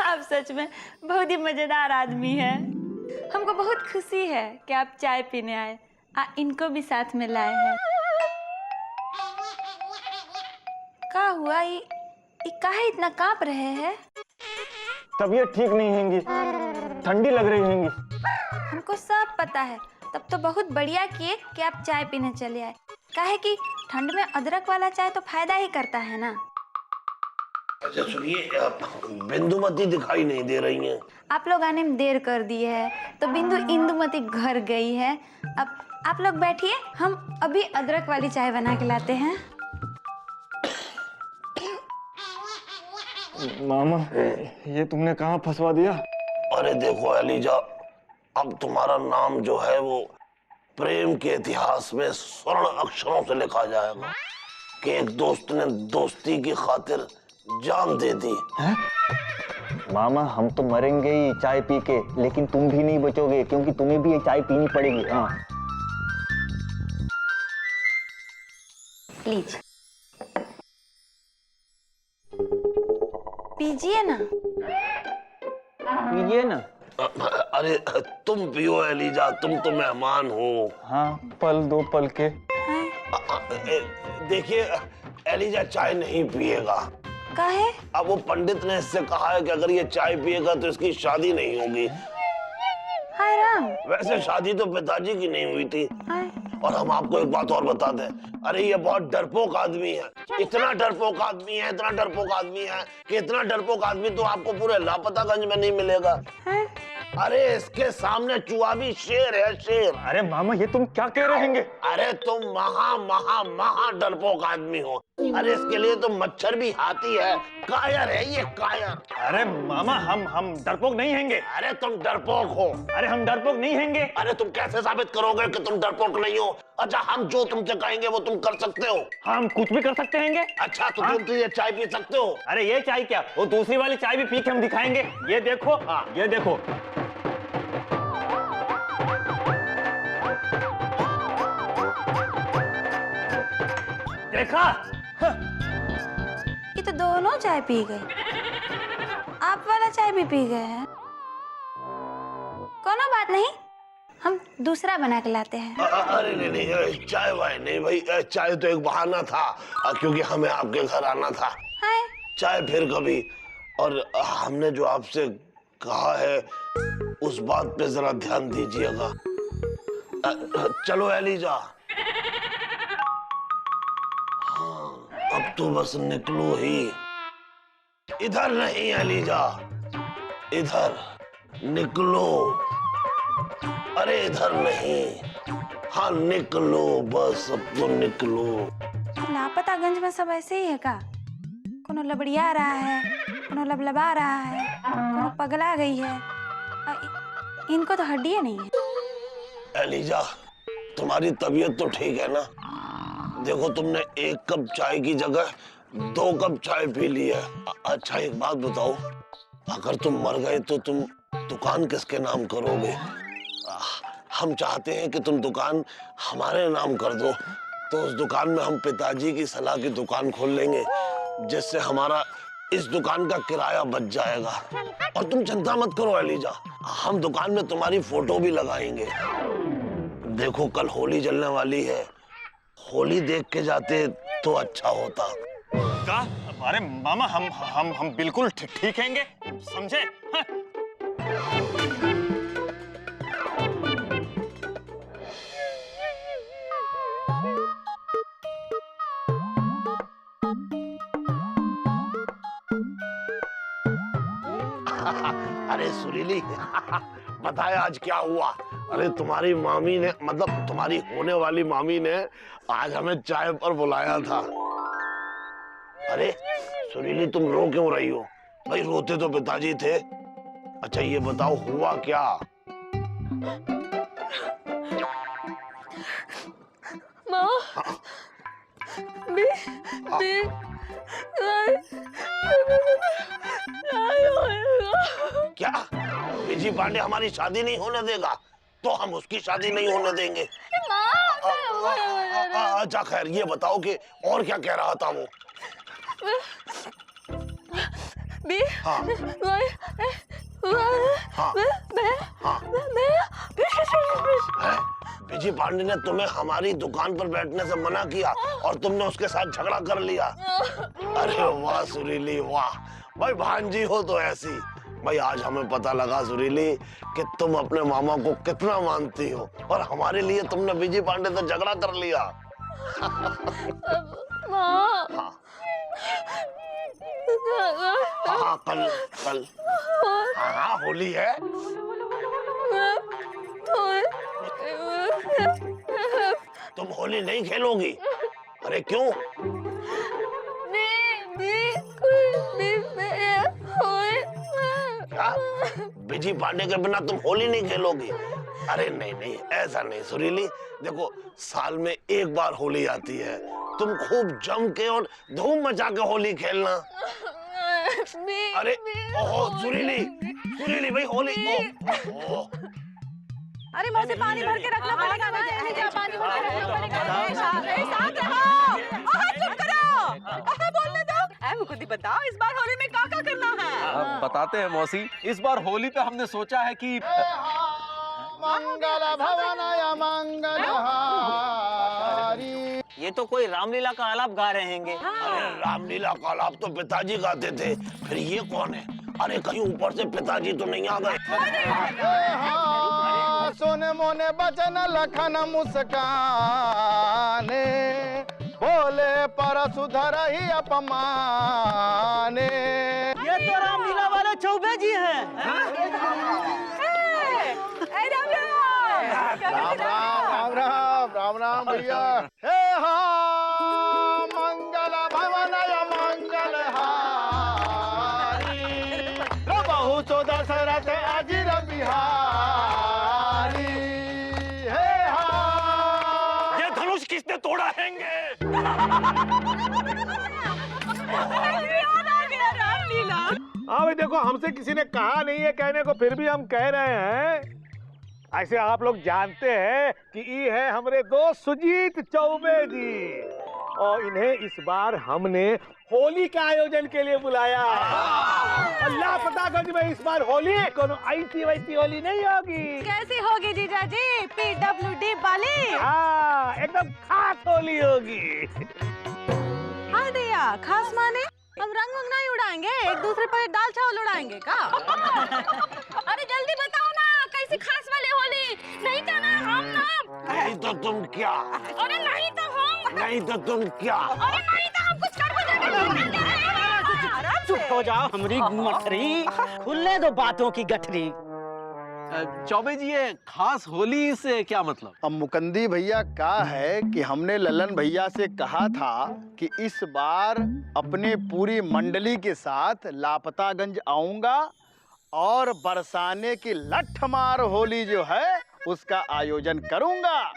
आप सच में बहुत ही मजेदार आदमी है। हमको बहुत खुशी है कि आप चाय पीने आए, इनको भी साथ में लाए हैं। क्या हुआ? ये काहे इतना कांप रहे हैं? तबीयत ठीक नहीं हैंगी, ठंडी लग रही हैंगी। हमको सब पता है, तब तो बहुत बढ़िया किए कि आप चाय पीने चले आए। काहे कि ठंड में अदरक वाला चाय तो फायदा ही करता है ना। अच्छा सुनिए, बिंदुमती दिखाई नहीं दे रही हैं। आप लोग आने में देर कर दी है तो बिंदु इंदुमती घर गई है। अब आप लोग बैठिए, हम अभी अदरक वाली चाय बना के लाते हैं। मामा, ये तुमने कहाँ फंसवा दिया? अरे देखो एलिजा, अब तुम्हारा नाम जो है वो प्रेम के इतिहास में स्वर्ण अक्षरों से लिखा जाएगा कि एक दोस्त ने दोस्ती की खातिर जान दे दी। है? मामा, हम तो मरेंगे ही चाय पी के, लेकिन तुम भी नहीं बचोगे क्योंकि तुम्हें भी ये चाय पीनी पड़ेगी। हाँ प्लीज पीजिए ना। पीजिए ना। अरे तुम पियो एलिजा, तुम तो मेहमान हो। हाँ, पल दो पल के। देखिए एलिजा चाय नहीं पिएगा। काहे? अब वो पंडित ने इससे कहा है कि अगर ये चाय पिएगा तो इसकी शादी नहीं होगी। हाय राम। वैसे शादी तो पिताजी की नहीं हुई थी। हाय। और हम आपको एक बात और बता दें, अरे ये बहुत डरपोक आदमी है। इतना डरपोक आदमी है, इतना डरपोक आदमी है कि इतना डरपोक आदमी तो आपको पूरे लापतागंज में नहीं मिलेगा। है? अरे इसके सामने चूहा भी शेर है, शेर। अरे मामा, ये तुम क्या कह रहे हैं? अरे तुम महा महा महा डरपोक आदमी हो। अरे इसके लिए तो मच्छर भी हाथी है, कायर है ये, कायर। अरे मामा, हम डरपोक नहीं हैंगे। अरे तुम डरपोक हो। अरे हम डरपोक नहीं हैंगे। अरे तुम कैसे साबित करोगे कि तुम डरपोक नहीं हो? अच्छा, हम जो तुमसे कहेंगे वो तुम कर सकते हो। हम कुछ भी कर सकते हैंगे। अच्छा तो तुम तो ये चाय पी सकते हो। अरे ये चाय क्या, वो दूसरी वाली चाय भी पी के हम दिखाएंगे। ये देखो, ये देखो। देखा? ये तो दोनों चाय पी गए। आप वाला चाय भी पी गए हैं। कोनो बात नहीं, हम दूसरा बना के लाते हैं। अरे नहीं, चाय वाय नहीं भाई, चाय तो एक बहाना था क्योंकि हमें आपके घर आना था। हाय। चाय फिर कभी। और हमने जो आपसे कहा है उस बात पे जरा ध्यान दीजिएगा। चलो एलिजा। हाँ, अब तो बस निकलो ही। इधर नहीं एलिजा, इधर निकलो। अरे इधर नहीं, हाँ निकलो बस, अब तो निकलो। लापतागंज में सब ऐसे ही है का? कोनो लबड़िया रहा है, कोनो लबलबा रहा है, कोनो पगला गई है। इनको तो हड्डियां नहीं है। एलिजा, तुम्हारी तबीयत तो ठीक है ना? देखो तुमने 1 कप चाय की जगह 2 कप चाय पी ली है। अच्छा एक बात बताओ, अगर तुम मर गए तो तुम दुकान किसके नाम करोगे? हम चाहते हैं कि तुम दुकान हमारे नाम कर दो, तो उस दुकान में हम पिताजी की सलाह की दुकान खोल लेंगे, जिससे हमारा इस दुकान का किराया बच जाएगा। और तुम चिंता मत करो एलिजा, हम दुकान में तुम्हारी फोटो भी लगाएंगे। देखो कल होली जलने वाली है, होली देख के जाते तो अच्छा होता। का? अरे मामा, हम बिल्कुल ठीक हैंगे, समझे? हाँ? अरे सुरीली, बताया आज क्या हुआ? अरे तुम्हारी मामी ने, मतलब तुम्हारी होने वाली मामी ने आज हमें चाय पर बुलाया था। अरे सुरीली, तुम रो क्यों रही हो? भाई रोते तो पिताजी थे। अच्छा ये बताओ हुआ क्या? क्या बीजी पांडे हमारी शादी नहीं होने देगा? तो हम उसकी शादी नहीं होने देंगे। अच्छा खैर ये बताओ कि और क्या कह रहा था वो? हाँ बिजी पांडे ने तुम्हें हमारी दुकान पर बैठने से मना किया और तुमने उसके साथ झगड़ा कर लिया। अरे वाह सुरीली वाह, भाई भांजी हो तो ऐसी। भाई आज हमें पता लगा सुरीली कि तुम अपने मामा को कितना मानती हो और हमारे लिए तुमने बिजी पांडे से झगड़ा कर लिया। हाँ हाँ कल कल हाँ होली है। तुम होली नहीं खेलोगी? अरे क्यों? क्या बिजी पांडे के बिना तुम होली नहीं खेलोगी? अरे नहीं नहीं ऐसा नहीं सुरीली, देखो साल में एक बार होली आती है, तुम खूब जम के और धूम मचा के होली खेलना। अरे ओहो सुरीली सुरीली भाई होली ओह अरे मुझे पानी भर के रखना पड़ेगा ना, पानी भर के रखना पड़ेगा। साथ रहो, चुप करो, बोलने दो। मुझे खुद ही बताओ इस बार होली में क्या क्या करना है? बताते हैं मौसी। इस बार होली पे हमने सोचा है कि मंगल भवनाय मंगल हारी। ये तो कोई रामलीला का आलाप गा रहे हैं। अरे रामलीला का आलाप तो पिताजी गाते थे, फिर ये कौन है? अरे कहीं ऊपर से पिताजी तो नहीं आ गए? सोने मोने बचन लखन मुस्काने, बोले पर सुधर ही अपमाने। ये तो रामलीला वाले चौबे जी हैं। राम राम राम राम राम राम भैया। हे हाँ मंगल भवनाय मंगल हारी, बहु सो दशरथ अजिर बिहारी। हे हाँ ये धनुष किसने तोड़ा हैंगे? हाँ भाई देखो, हमसे किसी ने कहा नहीं है कहने को, फिर भी हम कह रहे हैं। ऐसे आप लोग जानते हैं कि ये है हमारे दोस्त सुजीत चौबे जी, और इन्हें इस बार हमने होली के आयोजन के लिए बुलाया। अल्लाह पतागंज में इस बार होली कोनो ऐसी वैसी होली नहीं होगी। कैसी होगी जीजा जी? PWD वाली? हाँ एकदम खास होली होगी। हाँ दिया, खास माने हम रंग वंग नहीं उड़ाएंगे, एक दूसरे पर दाल चावल उड़ाएंगे का? अरे जल्दी बताओ ना, कैसी खास वाली होली? नहीं तो ना हम ना। नहीं तो तुम क्या? अरे नहीं तो हम। नहीं तो तुम क्या? अरे नहीं तो हम कुछ कर दो। चुप हो जाओ हमारी मठरी, खुलने दो बातों की गठरी। चौबे जी ये खास होली से क्या मतलब? अब मुकंदी भैया का है कि हमने ललन भैया से कहा था कि इस बार अपने पूरी मंडली के साथ लापतागंज आऊंगा और बरसाने की लठमार होली जो है उसका आयोजन करूंगा।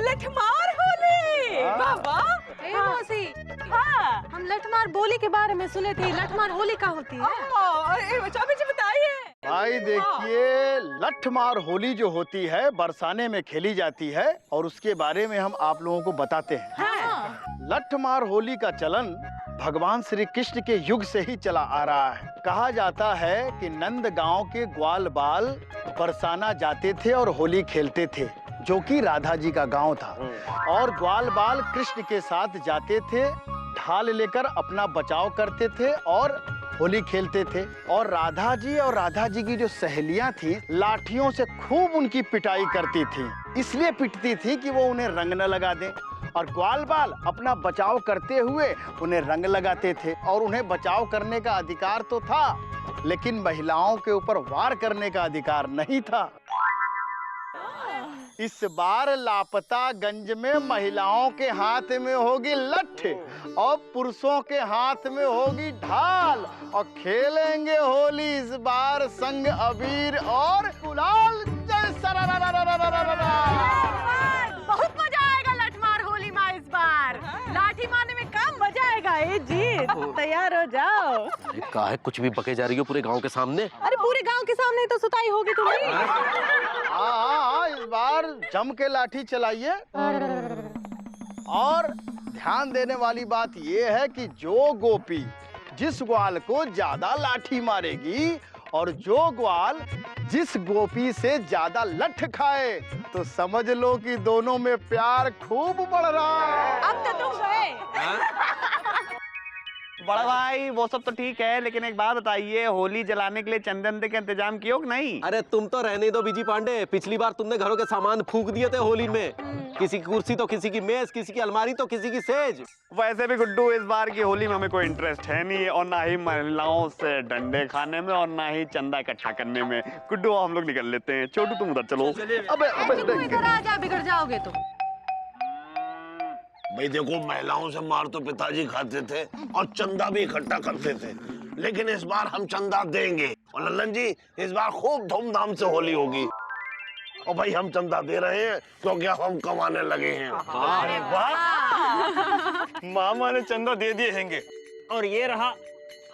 लठमार होली? बाबा ए मौसी, हाँ हम लठमार बोली के बारे में सुने थे, लठमार होली का होती है? अरे चौबे जी बताइए। भाई देखिए, लठमार होली जो होती है बरसाने में खेली जाती है और उसके बारे में हम आप लोगों को बताते हैं। हाँ। लठमार होली का चलन भगवान श्री कृष्ण के युग से ही चला आ रहा है। कहा जाता है कि नंद गांव के ग्वाल बाल बरसाना जाते थे और होली खेलते थे, जो कि राधा जी का गांव था, और ग्वाल बाल कृष्ण के साथ जाते थे, ढाल लेकर अपना बचाव करते थे और होली खेलते थे। और राधा जी की जो सहेलियां थी लाठियों से खूब उनकी पिटाई करती थी, इसलिए पिटती थी कि वो उन्हें रंग न लगा दें, और ग्वाल बाल अपना बचाव करते हुए उन्हें रंग लगाते थे। और उन्हें बचाव करने का अधिकार तो था, लेकिन महिलाओं के ऊपर वार करने का अधिकार नहीं था। इस बार लापतागंज में महिलाओं के हाथ में होगी लठ और पुरुषों के हाथ में होगी ढाल, और खेलेंगे होली इस बार संग अबीर और गुलाल। जय सरारारारारारारा। बहुत मजा आएगा लठमार होली में इस बार। लाठी मारने में काम मजा आएगा। ए जी तैयार हो जाओ। काहे कुछ भी बके जा रही हो पूरे गांव के सामने? अरे पूरे गांव के सामने तो सुताई होगी तुम्हारी। हाँ, इस बार जम के लाठी चलाइए। और ध्यान देने वाली बात यह है कि जो गोपी जिस ग्वाल को ज्यादा लाठी मारेगी और जो ग्वाल जिस गोपी से ज्यादा लठ खाए, तो समझ लो कि दोनों में प्यार खूब बढ़ रहा है। अब तो तुम गए। बड़ा भाई वो सब तो ठीक है, लेकिन एक बात बताइए, होली जलाने के लिए चंदन का इंतजाम किया कि नहीं? अरे तुम तो रहने दो बीजी पांडे, पिछली बार तुमने घरों के सामान फूंक दिए थे होली में। किसी की कुर्सी तो किसी की मेज, किसी की अलमारी तो किसी की सेज। वैसे भी गुड्डू, इस बार की होली में हमें कोई इंटरेस्ट है नहीं, और ना ही महिलाओं से डंडे खाने में, और ना ही चंदा इकट्ठा करने में। गुड्डू हम लोग निकल लेते हैं, छोटू तुम उधर चलो। तुम इधर आ जा, बिगड़ जाओगे तो। भाई देखो, महिलाओं से मार तो पिताजी खाते थे और चंदा भी इकट्ठा करते थे, लेकिन इस बार हम चंदा देंगे। और लल्लन जी, इस बार खूब धूमधाम से होली होगी। और भाई हम चंदा दे रहे हैं क्योंकि हम कमाने लगे हैं। अरे वाह, मामा ने चंदा दे दिए हैंगे। और ये रहा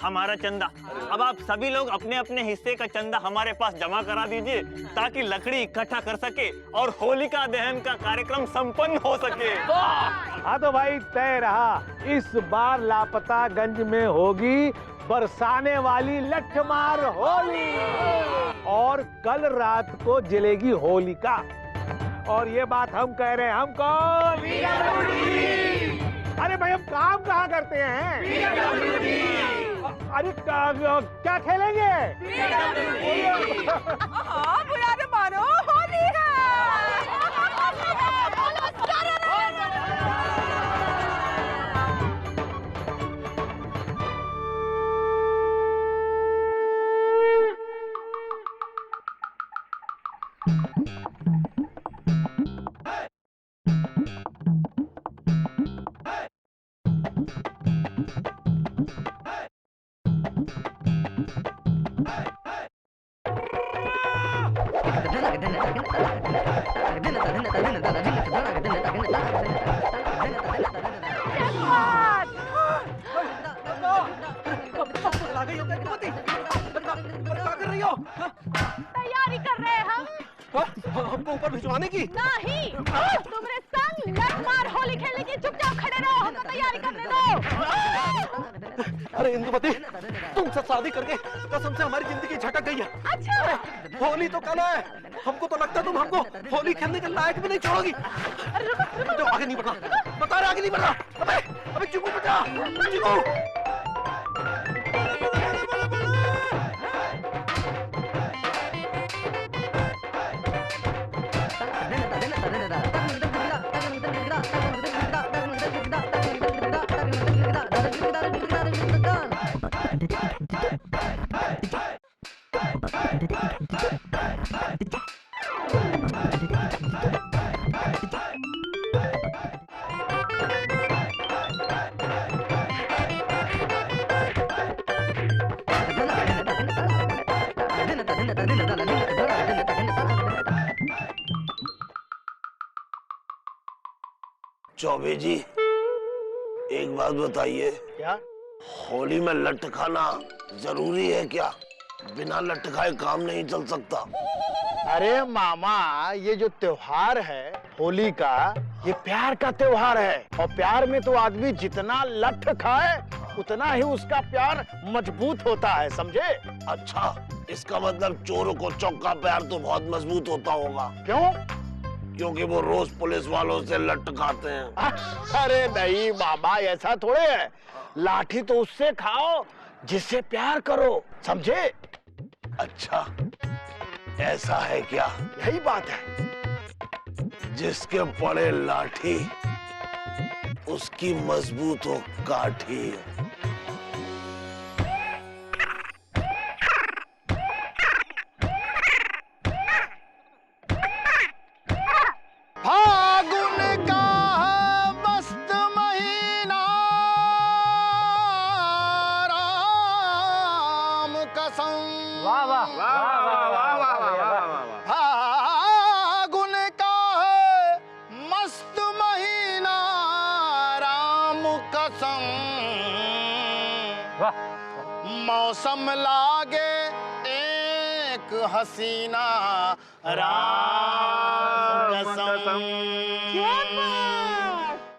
हमारा चंदा। अब आप सभी लोग अपने अपने हिस्से का चंदा हमारे पास जमा करा दीजिए, ताकि लकड़ी इकट्ठा कर सके और होलिका दहन का कार्यक्रम संपन्न हो सके। हाँ तो भाई तय रहा, इस बार लापतागंज में होगी बरसाने वाली लठमार होली, और कल रात को जलेगी होलिका। और ये बात हम कह रहे हैं, हम कौन? अरे भाई हम काम कहाँ करते हैं? अरे क्या खेलेंगे? बुलाने मानो, होली है। तैयारी कर रहे हैं हम। हमको ऊपर भिजवाने की? नहीं, तुम्हारे संग लठमार होली खेलने की। चुपचाप खड़े रहो, हमको तैयारी करने दो। अरे इंदुमती, तुमसे शादी करके कसम से हमारी जिंदगी झटक गई है। अच्छा, होली तो कल है, हमको तो लगता है तुम हमको होली खेलने के लायक भी नहीं छोड़ोगी। जो आगे नहीं बढ़ना, बता रहे आगे नहीं बढ़ना। अबे चिकू बचा, चिकू। चौबे जी, एक बात बताइए, क्या? होली में लठ खाना जरूरी है क्या? बिना लठ खाए काम नहीं चल सकता। अरे मामा, ये जो त्योहार है होली का, ये प्यार का त्योहार है, और प्यार में तो आदमी जितना लठ खाए उतना ही उसका प्यार मजबूत होता है, समझे? अच्छा, इसका मतलब चोरों को चौका प्यार तो बहुत मजबूत होता होगा। क्यों? क्योंकि वो रोज पुलिस वालों से लठ खाते हैं। अरे नहीं मामा, ऐसा थोड़े है। लाठी तो उससे खाओ जिससे प्यार करो, समझे? अच्छा, ऐसा है क्या? यही बात है। जिसके पड़े लाठी उसकी मजबूत हो काठी। फागुन का मस्त महीना, राम कसम। वाह वाह वाह वाह वाह वाह वाह। फागुन का मस्त महीना, राम कसम। मौसम लागे एक हसीना, राम कसम। क्यों